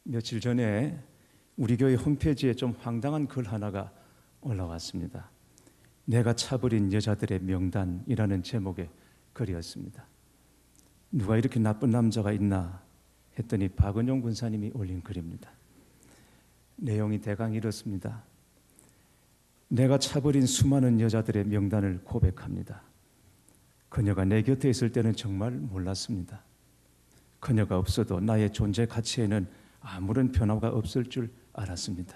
며칠 전에 우리 교회 홈페이지에 좀 황당한 글 하나가 올라왔습니다. 내가 차버린 여자들의 명단이라는 제목의 글이었습니다. 누가 이렇게 나쁜 남자가 있나 했더니 박은용 군사님이 올린 글입니다. 내용이 대강 이렇습니다. 내가 차버린 수많은 여자들의 명단을 고백합니다. 그녀가 내 곁에 있을 때는 정말 몰랐습니다. 그녀가 없어도 나의 존재 가치에는 아무런 변화가 없을 줄 알았습니다.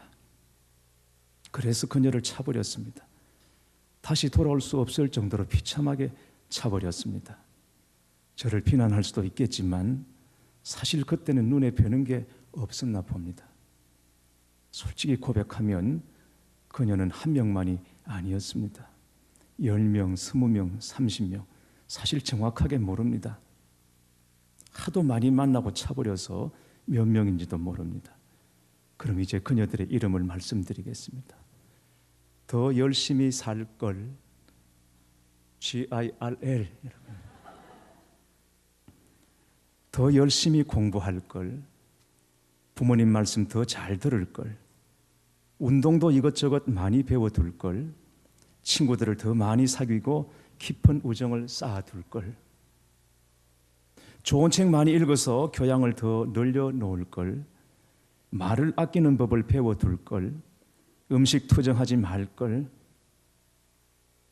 그래서 그녀를 차버렸습니다. 다시 돌아올 수 없을 정도로 비참하게 차버렸습니다. 저를 비난할 수도 있겠지만 사실 그때는 눈에 뵈는 게 없었나 봅니다. 솔직히 고백하면 그녀는 한 명만이 아니었습니다. 10명, 20명, 30명 사실 정확하게 모릅니다. 하도 많이 만나고 차버려서 몇 명인지도 모릅니다. 그럼 이제 그녀들의 이름을 말씀드리겠습니다. 더 열심히 살 걸, GIRL. 더 열심히 공부할 걸, 부모님 말씀 더 잘 들을 걸, 운동도 이것저것 많이 배워둘 걸, 친구들을 더 많이 사귀고 깊은 우정을 쌓아둘 걸, 좋은 책 많이 읽어서 교양을 더 늘려놓을 걸, 말을 아끼는 법을 배워둘 걸, 음식 투정하지 말 걸,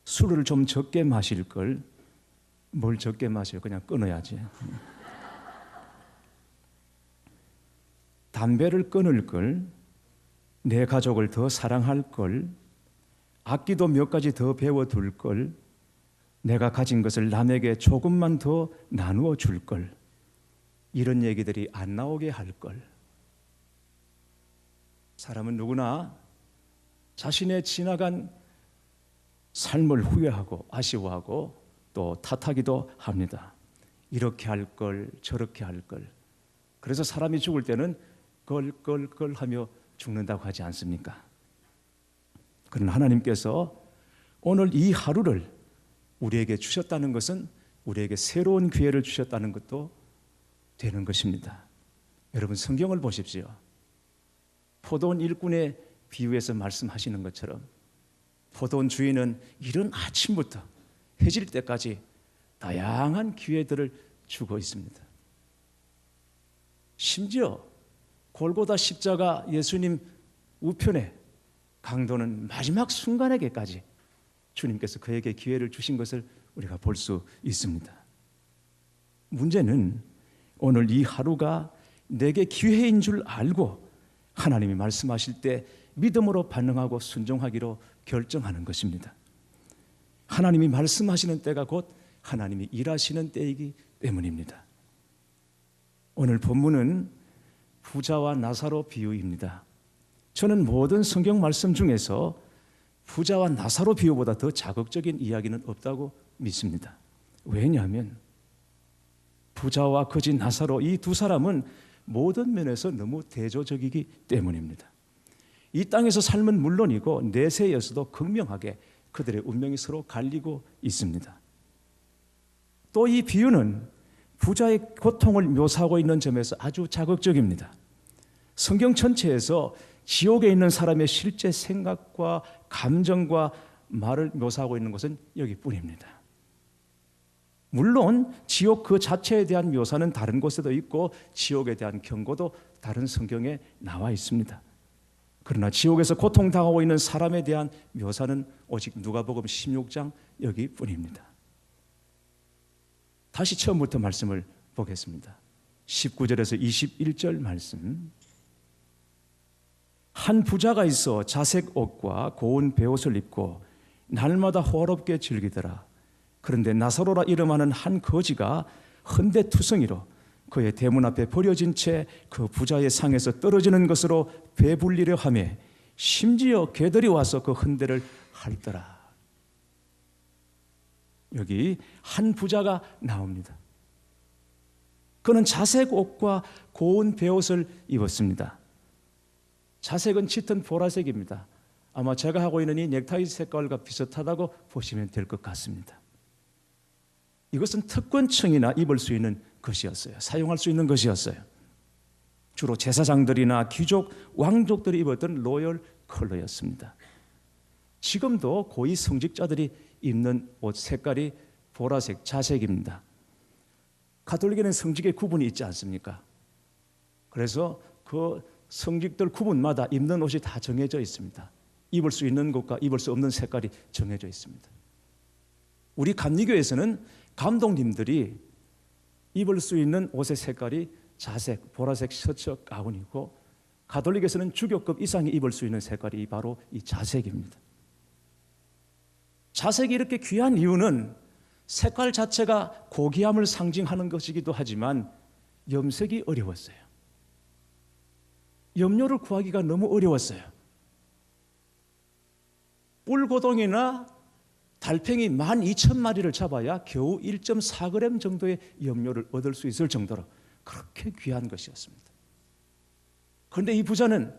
술을 좀 적게 마실 걸. 뭘 적게 마셔요? 그냥 끊어야지. 담배를 끊을 걸, 내 가족을 더 사랑할 걸, 악기도 몇 가지 더 배워둘 걸, 내가 가진 것을 남에게 조금만 더 나누어 줄 걸, 이런 얘기들이 안 나오게 할 걸. 사람은 누구나 자신의 지나간 삶을 후회하고 아쉬워하고 또 탓하기도 합니다. 이렇게 할 걸, 저렇게 할 걸. 그래서 사람이 죽을 때는 걸 하며 죽는다고 하지 않습니까? 그러나 하나님께서 오늘 이 하루를 우리에게 주셨다는 것은 우리에게 새로운 기회를 주셨다는 것도 되는 것입니다. 여러분 성경을 보십시오. 포도원 일꾼의 비유에서 말씀하시는 것처럼 포도원 주인은 이른 아침부터 해질 때까지 다양한 기회들을 주고 있습니다. 심지어 골고다 십자가 예수님 우편에 강도는 마지막 순간에게까지 주님께서 그에게 기회를 주신 것을 우리가 볼 수 있습니다. 문제는 오늘 이 하루가 내게 기회인 줄 알고 하나님이 말씀하실 때 믿음으로 반응하고 순종하기로 결정하는 것입니다. 하나님이 말씀하시는 때가 곧 하나님이 일하시는 때이기 때문입니다. 오늘 본문은 부자와 나사로 비유입니다. 저는 모든 성경 말씀 중에서 부자와 나사로 비유보다 더 자극적인 이야기는 없다고 믿습니다. 왜냐하면 부자와 거지 나사로 이 두 사람은 모든 면에서 너무 대조적이기 때문입니다. 이 땅에서 삶은 물론이고 내세에서도 극명하게 그들의 운명이 서로 갈리고 있습니다. 또 이 비유는 부자의 고통을 묘사하고 있는 점에서 아주 자극적입니다. 성경 전체에서 지옥에 있는 사람의 실제 생각과 감정과 말을 묘사하고 있는 것은 여기뿐입니다. 물론 지옥 그 자체에 대한 묘사는 다른 곳에도 있고 지옥에 대한 경고도 다른 성경에 나와 있습니다. 그러나 지옥에서 고통당하고 있는 사람에 대한 묘사는 오직 누가복음 16장 여기뿐입니다. 다시 처음부터 말씀을 보겠습니다. 19절에서 21절 말씀. 한 부자가 있어 자색 옷과 고운 베옷을 입고 날마다 호화롭게 즐기더라. 그런데 나사로라 이름하는 한 거지가 헌데투성이로 그의 대문 앞에 버려진 채 그 부자의 상에서 떨어지는 것으로 배불리려 하며 심지어 개들이 와서 그 헌데를 핥더라. 여기 한 부자가 나옵니다. 그는 자색 옷과 고운 베옷을 입었습니다. 자색은 짙은 보라색입니다. 아마 제가 하고 있는 이 넥타이 색깔과 비슷하다고 보시면 될 것 같습니다. 이것은 특권층이나 입을 수 있는 것이었어요. 사용할 수 있는 것이었어요. 주로 제사장들이나 귀족, 왕족들이 입었던 로열 컬러였습니다. 지금도 고위 성직자들이 입는 옷 색깔이 보라색, 자색입니다. 가톨릭에는 성직의 구분이 있지 않습니까? 그래서 그 성직들 구분마다 입는 옷이 다 정해져 있습니다. 입을 수 있는 것과 입을 수 없는 색깔이 정해져 있습니다. 우리 감리교에서는 감독님들이 입을 수 있는 옷의 색깔이 자색, 보라색 셔츠 가운이고, 가톨릭에서는 주교급 이상이 입을 수 있는 색깔이 바로 이 자색입니다. 자색이 이렇게 귀한 이유는 색깔 자체가 고귀함을 상징하는 것이기도 하지만 염색이 어려웠어요. 염료를 구하기가 너무 어려웠어요. 뿔고동이나 달팽이 12,000마리를 잡아야 겨우 1.4g 정도의 염료를 얻을 수 있을 정도로 그렇게 귀한 것이었습니다. 그런데 이 부자는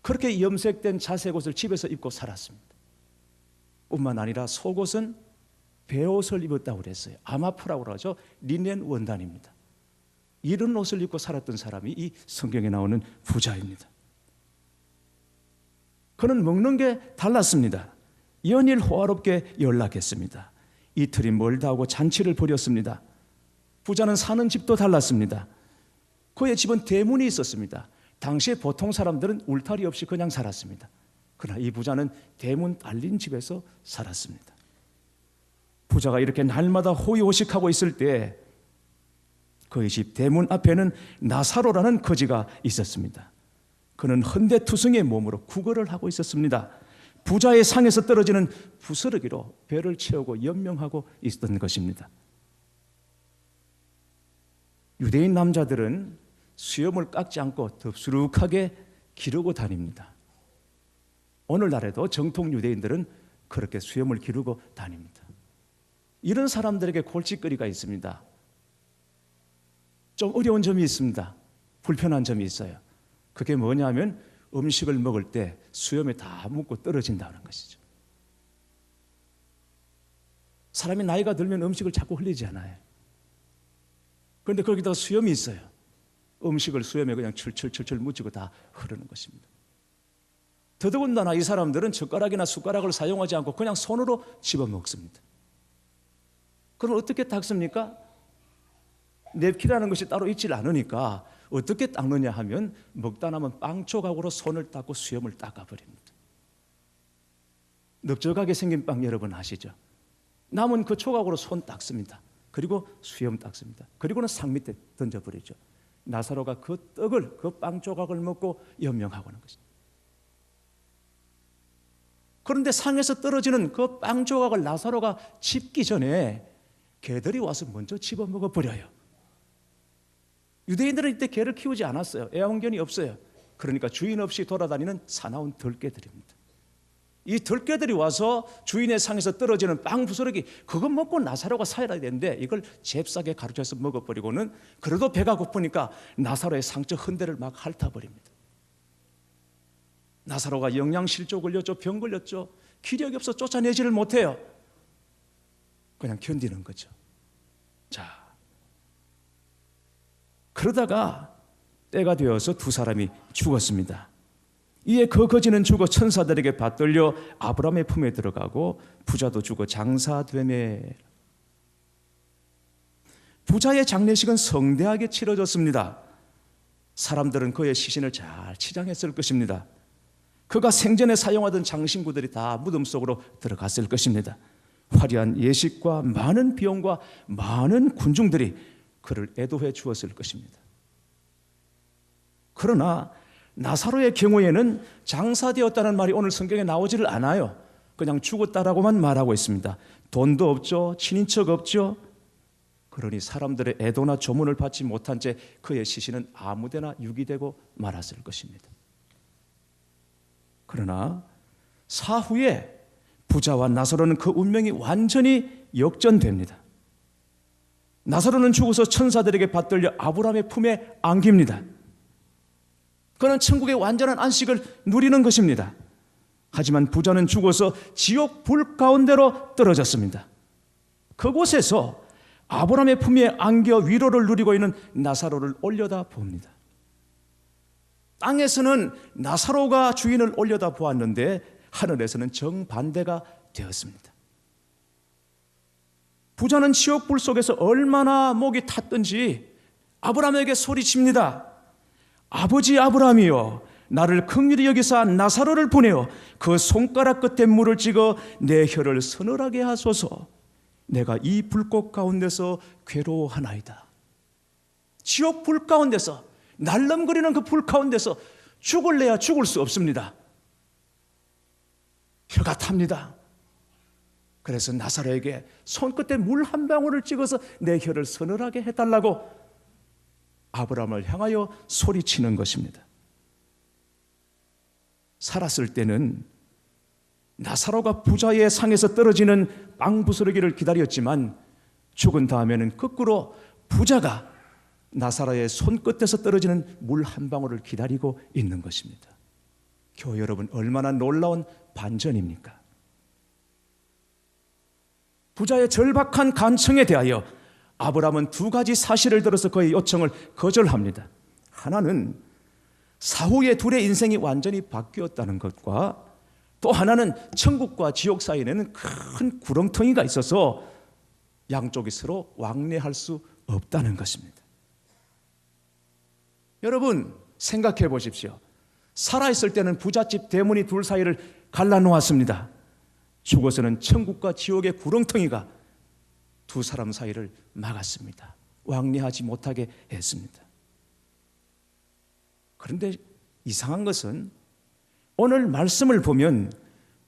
그렇게 염색된 자색 옷을 집에서 입고 살았습니다. 뿐만 아니라 속옷은 베옷을 입었다고 그랬어요. 아마프라고 그러죠. 리넨 원단입니다. 이런 옷을 입고 살았던 사람이 이 성경에 나오는 부자입니다. 그는 먹는 게 달랐습니다. 연일 호화롭게 연락했습니다. 이틀이 멀다 하고 잔치를 벌였습니다. 부자는 사는 집도 달랐습니다. 그의 집은 대문이 있었습니다. 당시에 보통 사람들은 울타리 없이 그냥 살았습니다. 그러나 이 부자는 대문 달린 집에서 살았습니다. 부자가 이렇게 날마다 호의호식하고 있을 때 그의 집 대문 앞에는 나사로라는 거지가 있었습니다. 그는 헌데투성의 몸으로 구걸을 하고 있었습니다. 부자의 상에서 떨어지는 부스러기로 배를 채우고 연명하고 있었던 것입니다. 유대인 남자들은 수염을 깎지 않고 덥수룩하게 기르고 다닙니다. 오늘날에도 정통 유대인들은 그렇게 수염을 기르고 다닙니다. 이런 사람들에게 골칫거리가 있습니다. 좀 어려운 점이 있습니다. 불편한 점이 있어요. 그게 뭐냐면 음식을 먹을 때 수염이 다 묻고 떨어진다는 것이죠. 사람이 나이가 들면 음식을 자꾸 흘리지 않아요. 그런데 거기다가 수염이 있어요. 음식을 수염에 그냥 철철철철 묻히고 다 흐르는 것입니다. 더더군다나 이 사람들은 젓가락이나 숟가락을 사용하지 않고 그냥 손으로 집어먹습니다. 그럼 어떻게 닦습니까? 냅키라는 것이 따로 있질 않으니까 어떻게 닦느냐 하면 먹다 남은 빵 조각으로 손을 닦고 수염을 닦아버립니다. 넓적하게 생긴 빵 여러분 아시죠? 남은 그 조각으로 손 닦습니다. 그리고 수염 닦습니다. 그리고는 상 밑에 던져버리죠. 나사로가 그 떡을, 그 빵 조각을 먹고 연명하고 하는 것입니다. 그런데 상에서 떨어지는 그 빵 조각을 나사로가 집기 전에 개들이 와서 먼저 집어 먹어버려요. 유대인들은 이때 개를 키우지 않았어요. 애완견이 없어요. 그러니까 주인 없이 돌아다니는 사나운 들개들입니다. 이 들개들이 와서 주인의 상에서 떨어지는 빵 부스러기 그거 먹고 나사로가 살아야 되는데 이걸 잽싸게 가로채서 먹어버리고는 그래도 배가 고프니까 나사로의 상처 흔대를 막 핥아버립니다. 나사로가 영양실조 걸렸죠. 병 걸렸죠. 기력이 없어 쫓아내지를 못해요. 그냥 견디는 거죠. 자, 그러다가 때가 되어서 두 사람이 죽었습니다. 이에 그 거지는 죽어 천사들에게 받들려 아브라함의 품에 들어가고 부자도 죽어 장사되매. 부자의 장례식은 성대하게 치러졌습니다. 사람들은 그의 시신을 잘 치장했을 것입니다. 그가 생전에 사용하던 장신구들이 다 무덤 속으로 들어갔을 것입니다. 화려한 예식과 많은 비용과 많은 군중들이 그를 애도해 주었을 것입니다. 그러나 나사로의 경우에는 장사되었다는 말이 오늘 성경에 나오지를 않아요. 그냥 죽었다라고만 말하고 있습니다. 돈도 없죠. 친인척 없죠. 그러니 사람들의 애도나 조문을 받지 못한 채 그의 시신은 아무데나 유기되고 말았을 것입니다. 그러나 사후에 부자와 나사로는 그 운명이 완전히 역전됩니다. 나사로는 죽어서 천사들에게 받들려 아브라함의 품에 안깁니다. 그는 천국의 완전한 안식을 누리는 것입니다. 하지만 부자는 죽어서 지옥 불 가운데로 떨어졌습니다. 그곳에서 아브라함의 품에 안겨 위로를 누리고 있는 나사로를 올려다 봅니다. 땅에서는 나사로가 주인을 올려다 보았는데 하늘에서는 정반대가 되었습니다. 부자는 지옥불 속에서 얼마나 목이 탔던지 아브라함에게 소리칩니다. 아버지 아브라함이여, 나를 긍휼히 여기사 나사로를 보내어 그 손가락 끝에 물을 찍어 내 혀를 서늘하게 하소서. 내가 이 불꽃 가운데서 괴로워하나이다. 지옥 불 가운데서, 날름거리는 그 불 가운데서 죽을래야 죽을 수 없습니다. 혀가 탑니다. 그래서 나사로에게 손끝에 물 한 방울을 찍어서 내 혀를 서늘하게 해달라고 아브라함을 향하여 소리치는 것입니다. 살았을 때는 나사로가 부자의 상에서 떨어지는 빵 부스러기를 기다렸지만 죽은 다음에는 거꾸로 부자가 나사로의 손끝에서 떨어지는 물 한 방울을 기다리고 있는 것입니다. 교회 여러분, 얼마나 놀라운 반전입니까? 부자의 절박한 간청에 대하여 아브라함은 두 가지 사실을 들어서 그의 요청을 거절합니다. 하나는 사후에 둘의 인생이 완전히 바뀌었다는 것과 또 하나는 천국과 지옥 사이에는 큰 구렁텅이가 있어서 양쪽이 서로 왕래할 수 없다는 것입니다. 여러분 생각해 보십시오. 살아있을 때는 부잣집 대문이 둘 사이를 갈라놓았습니다. 죽어서는 천국과 지옥의 구렁텅이가 두 사람 사이를 막았습니다. 왕래하지 못하게 했습니다. 그런데 이상한 것은 오늘 말씀을 보면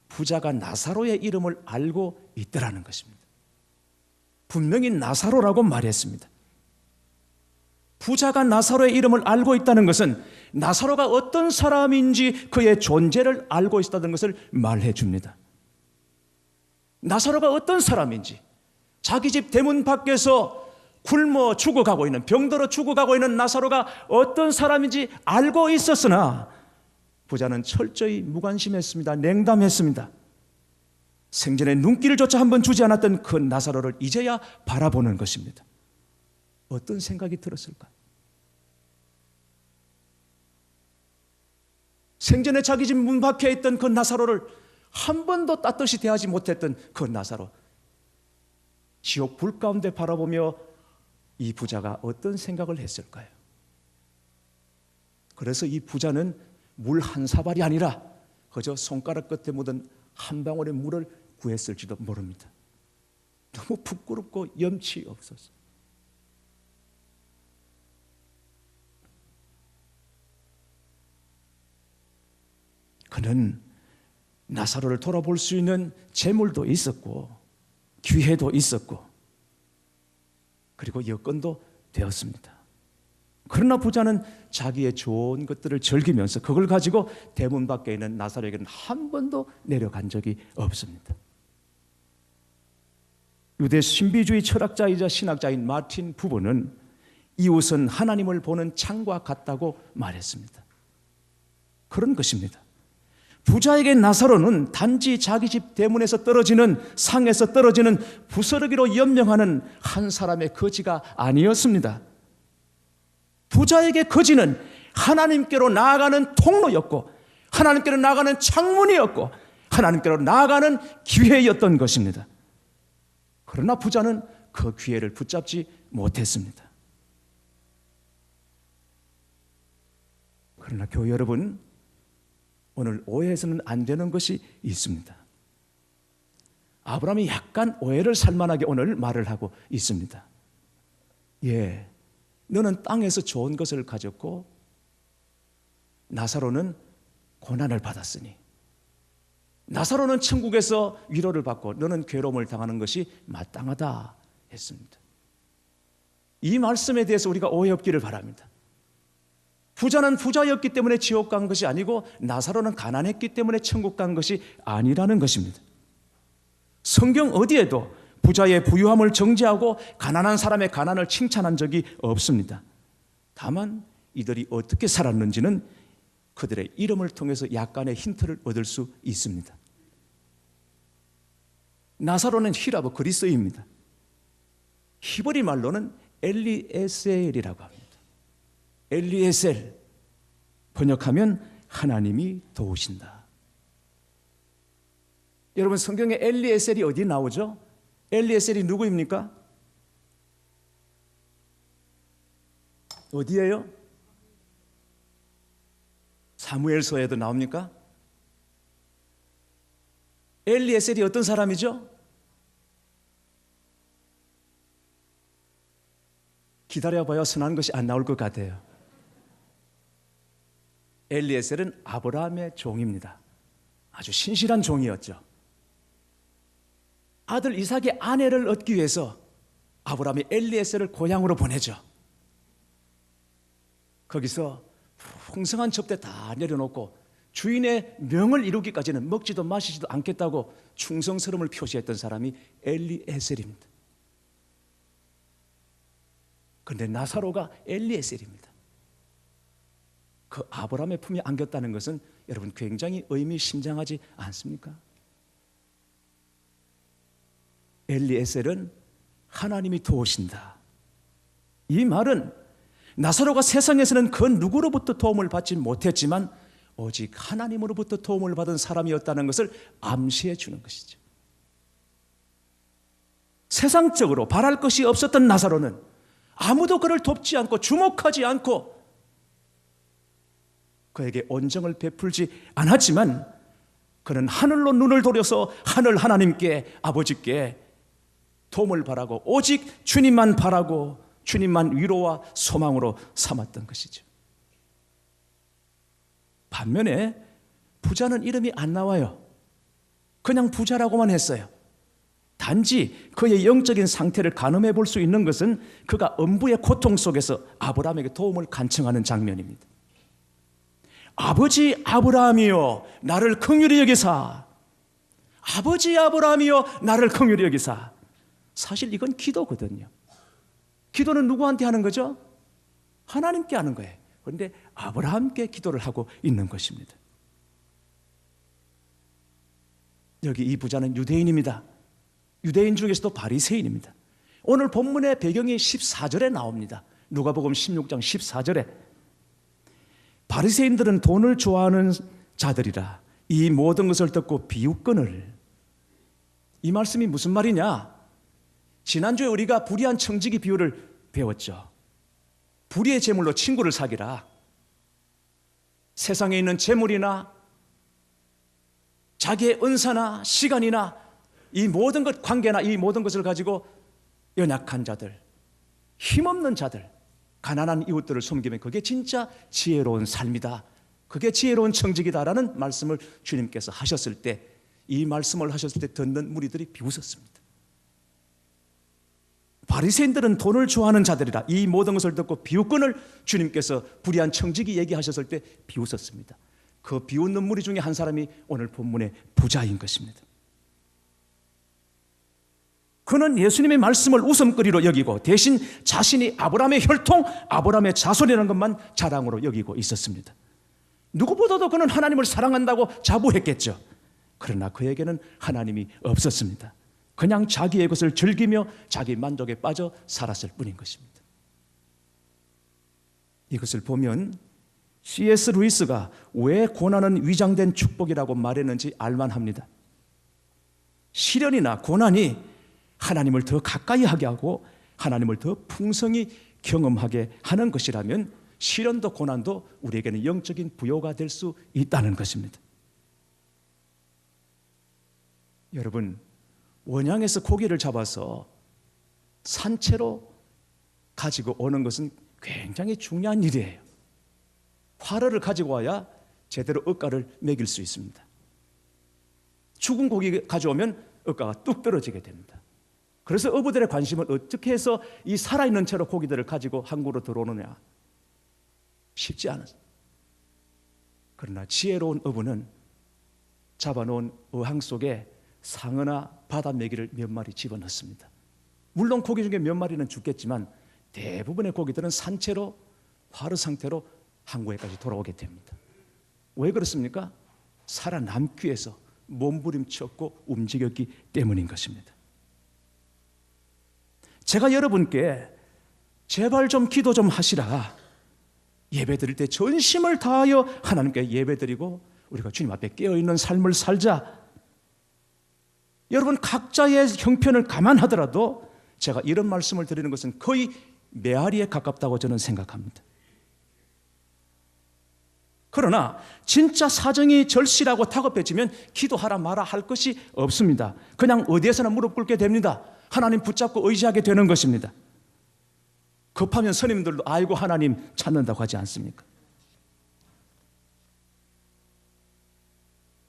부자가 나사로의 이름을 알고 있더라는 것입니다. 분명히 나사로라고 말했습니다. 부자가 나사로의 이름을 알고 있다는 것은 나사로가 어떤 사람인지 그의 존재를 알고 있다는 것을 말해 줍니다. 나사로가 어떤 사람인지, 자기 집 대문 밖에서 굶어 죽어가고 있는, 병들어 죽어가고 있는 나사로가 어떤 사람인지 알고 있었으나 부자는 철저히 무관심했습니다. 냉담했습니다. 생전에 눈길조차 한번 주지 않았던 그 나사로를 이제야 바라보는 것입니다. 어떤 생각이 들었을까? 생전에 자기 집 문 밖에 있던 그 나사로를 한 번도 따뜻이 대하지 못했던 그 나사로, 지옥 불 가운데 바라보며 이 부자가 어떤 생각을 했을까요? 그래서 이 부자는 물 한 사발이 아니라 그저 손가락 끝에 묻은 한 방울의 물을 구했을지도 모릅니다. 너무 부끄럽고 염치 없어서. 그는 나사로를 돌아볼 수 있는 재물도 있었고 기회도 있었고 그리고 여건도 되었습니다. 그러나 부자는 자기의 좋은 것들을 즐기면서 그걸 가지고 대문 밖에 있는 나사로에게는 한 번도 내려간 적이 없습니다. 유대 신비주의 철학자이자 신학자인 마틴 부버는 이웃은 하나님을 보는 창과 같다고 말했습니다. 그런 것입니다. 부자에게 나사로는 단지 자기 집 대문에서 떨어지는, 상에서 떨어지는 부스러기로 연명하는 한 사람의 거지가 아니었습니다. 부자에게 거지는 하나님께로 나아가는 통로였고 하나님께로 나아가는 창문이었고 하나님께로 나아가는 기회였던 것입니다. 그러나 부자는 그 기회를 붙잡지 못했습니다. 그러나 교회 여러분, 오늘 오해해서는 안 되는 것이 있습니다. 아브라함이 약간 오해를 살만하게 오늘 말을 하고 있습니다. 예, 너는 땅에서 좋은 것을 가졌고 나사로는 고난을 받았으니, 나사로는 천국에서 위로를 받고 너는 괴로움을 당하는 것이 마땅하다 했습니다. 이 말씀에 대해서 우리가 오해 없기를 바랍니다. 부자는 부자였기 때문에 지옥 간 것이 아니고 나사로는 가난했기 때문에 천국 간 것이 아니라는 것입니다. 성경 어디에도 부자의 부유함을 정죄하고 가난한 사람의 가난을 칭찬한 적이 없습니다. 다만 이들이 어떻게 살았는지는 그들의 이름을 통해서 약간의 힌트를 얻을 수 있습니다. 나사로는 히라보 그리스어입니다. 히브리 말로는 엘리에셀이라고 합니다. 엘리에셀, 번역하면 하나님이 도우신다. 여러분, 성경에 엘리에셀이 어디 나오죠? 엘리에셀이 누구입니까? 어디예요? 사무엘서에도 나옵니까? 엘리에셀이 어떤 사람이죠? 기다려봐요. 선한 것이 안 나올 것 같아요. 엘리에셀은 아브라함의 종입니다. 아주 신실한 종이었죠. 아들 이삭의 아내를 얻기 위해서 아브라함이 엘리에셀을 고향으로 보내죠. 거기서 풍성한 접대 다 내려놓고 주인의 명을 이루기까지는 먹지도 마시지도 않겠다고 충성스러움을 표시했던 사람이 엘리에셀입니다. 그런데 나사로가 엘리에셀입니다. 그 아브라함의 품에 안겼다는 것은 여러분 굉장히 의미심장하지 않습니까? 엘리에셀은 하나님이 도우신다. 이 말은 나사로가 세상에서는 그 누구로부터 도움을 받지 못했지만 오직 하나님으로부터 도움을 받은 사람이었다는 것을 암시해 주는 것이죠. 세상적으로 바랄 것이 없었던 나사로는 아무도 그를 돕지 않고 주목하지 않고 그에게 온정을 베풀지 않았지만 그는 하늘로 눈을 돌려서 하늘 하나님께, 아버지께 도움을 바라고 오직 주님만 바라고 주님만 위로와 소망으로 삼았던 것이죠. 반면에 부자는 이름이 안 나와요. 그냥 부자라고만 했어요. 단지 그의 영적인 상태를 가늠해 볼 수 있는 것은 그가 음부의 고통 속에서 아브라함에게 도움을 간청하는 장면입니다. 아버지 아브라함이여 나를 긍휼히 여기사. 아버지 아브라함이여 나를 긍휼히 여기사. 사실 이건 기도거든요. 기도는 누구한테 하는 거죠? 하나님께 하는 거예요. 그런데 아브라함께 기도를 하고 있는 것입니다. 여기 이 부자는 유대인입니다. 유대인 중에서도 바리새인입니다. 오늘 본문의 배경이 14절에 나옵니다. 누가복음 16장 14절에 바리새인들은 돈을 좋아하는 자들이라 이 모든 것을 듣고 비웃거늘. 이 말씀이 무슨 말이냐? 지난주에 우리가 불의한 청지기 비유를 배웠죠. 불의의 재물로 친구를 사귀라. 세상에 있는 재물이나 자기의 은사나 시간이나 이 모든 것, 관계나 이 모든 것을 가지고 연약한 자들, 힘없는 자들, 가난한 이웃들을 섬기면 그게 진짜 지혜로운 삶이다. 그게 지혜로운 청직이다라는 말씀을 주님께서 하셨을 때, 이 말씀을 하셨을 때 듣는 무리들이 비웃었습니다. 바리새인들은 돈을 좋아하는 자들이라 이 모든 것을 듣고 비웃건을 주님께서 불의한 청지기 얘기하셨을 때 비웃었습니다. 그 비웃는 무리 중에 한 사람이 오늘 본문의 부자인 것입니다. 그는 예수님의 말씀을 웃음거리로 여기고 대신 자신이 아브라함의 혈통, 아브라함의 자손이라는 것만 자랑으로 여기고 있었습니다. 누구보다도 그는 하나님을 사랑한다고 자부했겠죠. 그러나 그에게는 하나님이 없었습니다. 그냥 자기의 것을 즐기며 자기 만족에 빠져 살았을 뿐인 것입니다. 이것을 보면 C.S. 루이스가 왜 고난은 위장된 축복이라고 말했는지 알만합니다. 시련이나 고난이 하나님을 더 가까이 하게 하고 하나님을 더 풍성히 경험하게 하는 것이라면 시련도 고난도 우리에게는 영적인 부여가 될 수 있다는 것입니다. 여러분, 원양에서 고기를 잡아서 산채로 가지고 오는 것은 굉장히 중요한 일이에요. 화로를 가지고 와야 제대로 억가를 먹일 수 있습니다. 죽은 고기 가져오면 억가가 뚝 떨어지게 됩니다. 그래서 어부들의 관심은 어떻게 해서 이 살아있는 채로 고기들을 가지고 항구로 들어오느냐, 쉽지 않았어요. 그러나 지혜로운 어부는 잡아놓은 어항 속에 상어나 바다메기를 몇 마리 집어넣습니다. 물론 고기 중에 몇 마리는 죽겠지만 대부분의 고기들은 산채로 화로 상태로 항구에까지 돌아오게 됩니다. 왜 그렇습니까? 살아남기 위해서 몸부림쳤고 움직였기 때문인 것입니다. 제가 여러분께 제발 좀 기도 좀 하시라, 예배드릴 때 전심을 다하여 하나님께 예배드리고 우리가 주님 앞에 깨어있는 삶을 살자. 여러분 각자의 형편을 감안하더라도 제가 이런 말씀을 드리는 것은 거의 메아리에 가깝다고 저는 생각합니다. 그러나 진짜 사정이 절실하고 다급해지면 기도하라 마라 할 것이 없습니다. 그냥 어디에서나 무릎 꿇게 됩니다. 하나님 붙잡고 의지하게 되는 것입니다. 급하면 스님들도 아이고 하나님 찾는다고 하지 않습니까?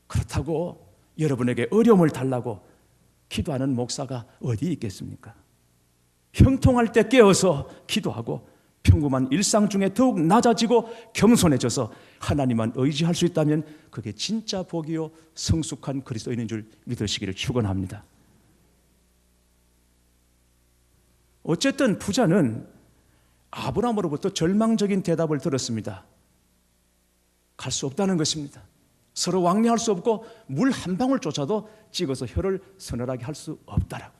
그렇다고 여러분에게 어려움을 달라고 기도하는 목사가 어디 있겠습니까? 형통할 때 깨어서 기도하고 평범한 일상 중에 더욱 낮아지고 겸손해져서 하나님만 의지할 수 있다면 그게 진짜 복이요 성숙한 그리스도인인 줄 믿으시기를 축원합니다. 어쨌든 부자는 아브라함으로부터 절망적인 대답을 들었습니다. 갈 수 없다는 것입니다. 서로 왕래할 수 없고 물 한 방울조차도 찍어서 혀를 서늘하게 할 수 없다라고.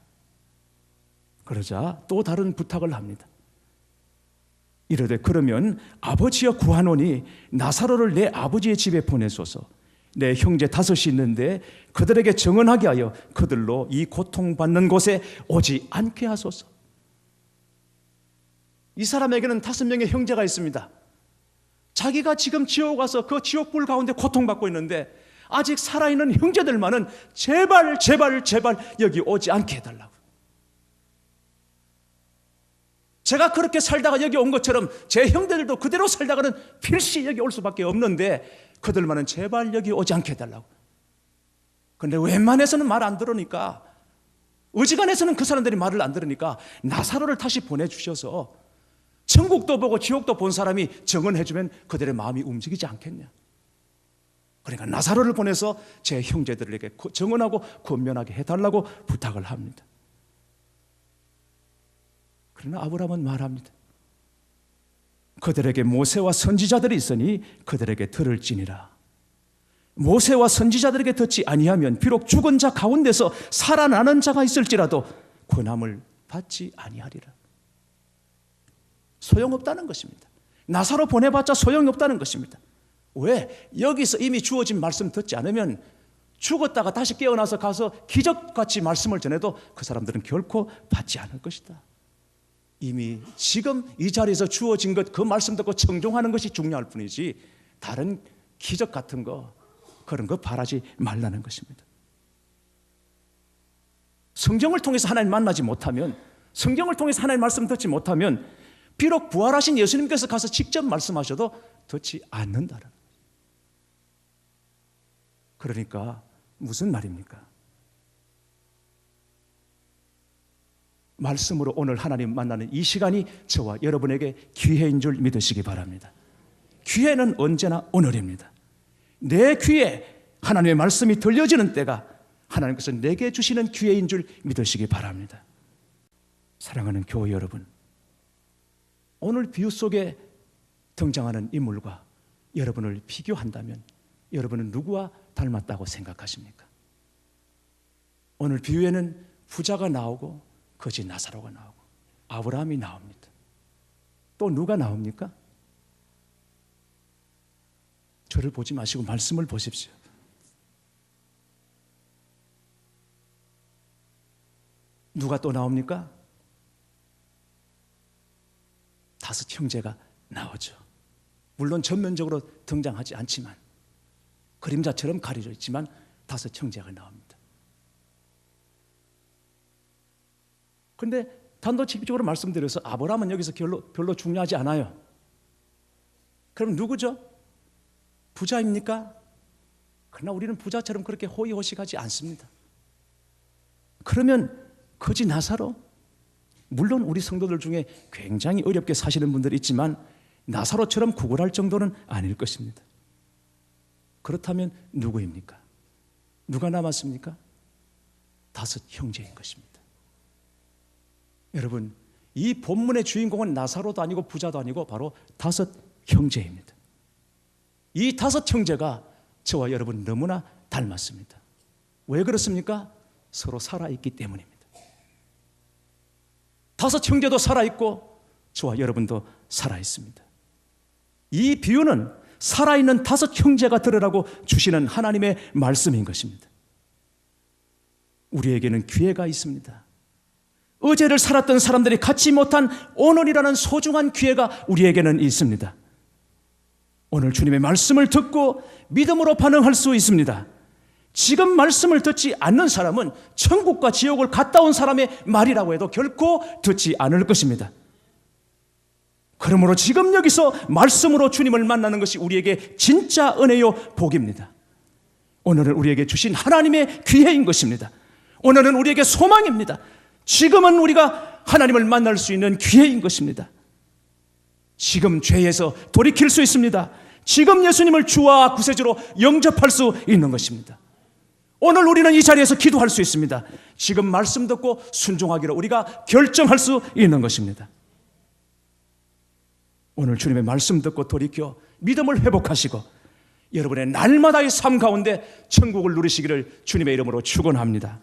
그러자 또 다른 부탁을 합니다. 이르되 그러면 아버지여 구하노니 나사로를 내 아버지의 집에 보내소서. 내 형제 5이 있는데 그들에게 정언하게 하여 그들로 이 고통받는 곳에 오지 않게 하소서. 이 사람에게는 5명의 형제가 있습니다. 자기가 지금 지옥 가서 그 지옥불 가운데 고통받고 있는데 아직 살아있는 형제들만은 제발 여기 오지 않게 해달라고. 제가 그렇게 살다가 여기 온 것처럼 제 형제들도 그대로 살다가는 필시 여기 올 수밖에 없는데 그들만은 제발 여기 오지 않게 해달라고. 그런데 웬만해서는 말 안 들으니까, 어지간해서는 그 사람들이 말을 안 들으니까 나사로를 다시 보내주셔서 천국도 보고 지옥도 본 사람이 정언해주면 그들의 마음이 움직이지 않겠냐. 그러니까 나사로를 보내서 제 형제들에게 정언하고 권면하게 해달라고 부탁을 합니다. 그러나 아브라함은 말합니다. 그들에게 모세와 선지자들이 있으니 그들에게 들을지니라. 모세와 선지자들에게 듣지 아니하면 비록 죽은 자 가운데서 살아나는 자가 있을지라도 권함을 받지 아니하리라. 소용없다는 것입니다. 나사로 보내봤자 소용이 없다는 것입니다. 왜? 여기서 이미 주어진 말씀 듣지 않으면 죽었다가 다시 깨어나서 가서 기적같이 말씀을 전해도 그 사람들은 결코 받지 않을 것이다. 이미 지금 이 자리에서 주어진 것, 그 말씀 듣고 청종하는 것이 중요할 뿐이지 다른 기적 같은 거, 그런 거 바라지 말라는 것입니다. 성경을 통해서 하나님 만나지 못하면, 성경을 통해서 하나님 말씀 듣지 못하면 비록 부활하신 예수님께서 가서 직접 말씀하셔도 듣지 않는다는. 그러니까 무슨 말입니까? 말씀으로 오늘 하나님 만나는 이 시간이 저와 여러분에게 기회인 줄 믿으시기 바랍니다. 기회는 언제나 오늘입니다. 내 귀에 하나님의 말씀이 들려지는 때가 하나님께서 내게 주시는 기회인 줄 믿으시기 바랍니다. 사랑하는 교회 여러분, 오늘 비유 속에 등장하는 인물과 여러분을 비교한다면 여러분은 누구와 닮았다고 생각하십니까? 오늘 비유에는 부자가 나오고 거지 나사로가 나오고 아브라함이 나옵니다. 또 누가 나옵니까? 저를 보지 마시고 말씀을 보십시오. 누가 또 나옵니까? 5 형제가 나오죠. 물론 전면적으로 등장하지 않지만 그림자처럼 가려져 있지만 5 형제가 나옵니다. 그런데 단도직입적으로 말씀드려서 아브라함은 여기서 별로 중요하지 않아요. 그럼 누구죠? 부자입니까? 그러나 우리는 부자처럼 그렇게 호의호식하지 않습니다. 그러면 거지 나사로, 물론 우리 성도들 중에 굉장히 어렵게 사시는 분들이 있지만 나사로처럼 구걸할 정도는 아닐 것입니다. 그렇다면 누구입니까? 누가 남았습니까? 5 형제인 것입니다. 여러분, 이 본문의 주인공은 나사로도 아니고 부자도 아니고 바로 5 형제입니다. 이 5 형제가 저와 여러분 너무나 닮았습니다. 왜 그렇습니까? 서로 살아있기 때문입니다. 5 형제도 살아있고 저와 여러분도 살아있습니다. 이 비유는 살아있는 5 형제가 들으라고 주시는 하나님의 말씀인 것입니다. 우리에게는 기회가 있습니다. 어제를 살았던 사람들이 갖지 못한 오늘이라는 소중한 기회가 우리에게는 있습니다. 오늘 주님의 말씀을 듣고 믿음으로 반응할 수 있습니다. 지금 말씀을 듣지 않는 사람은 천국과 지옥을 갔다 온 사람의 말이라고 해도 결코 듣지 않을 것입니다. 그러므로 지금 여기서 말씀으로 주님을 만나는 것이 우리에게 진짜 은혜요 복입니다. 오늘은 우리에게 주신 하나님의 기회인 것입니다. 오늘은 우리에게 소망입니다. 지금은 우리가 하나님을 만날 수 있는 기회인 것입니다. 지금 죄에서 돌이킬 수 있습니다. 지금 예수님을 주와 구세주로 영접할 수 있는 것입니다. 오늘 우리는 이 자리에서 기도할 수 있습니다. 지금 말씀 듣고 순종하기로 우리가 결정할 수 있는 것입니다. 오늘 주님의 말씀 듣고 돌이켜 믿음을 회복하시고 여러분의 날마다의 삶 가운데 천국을 누리시기를 주님의 이름으로 축원합니다.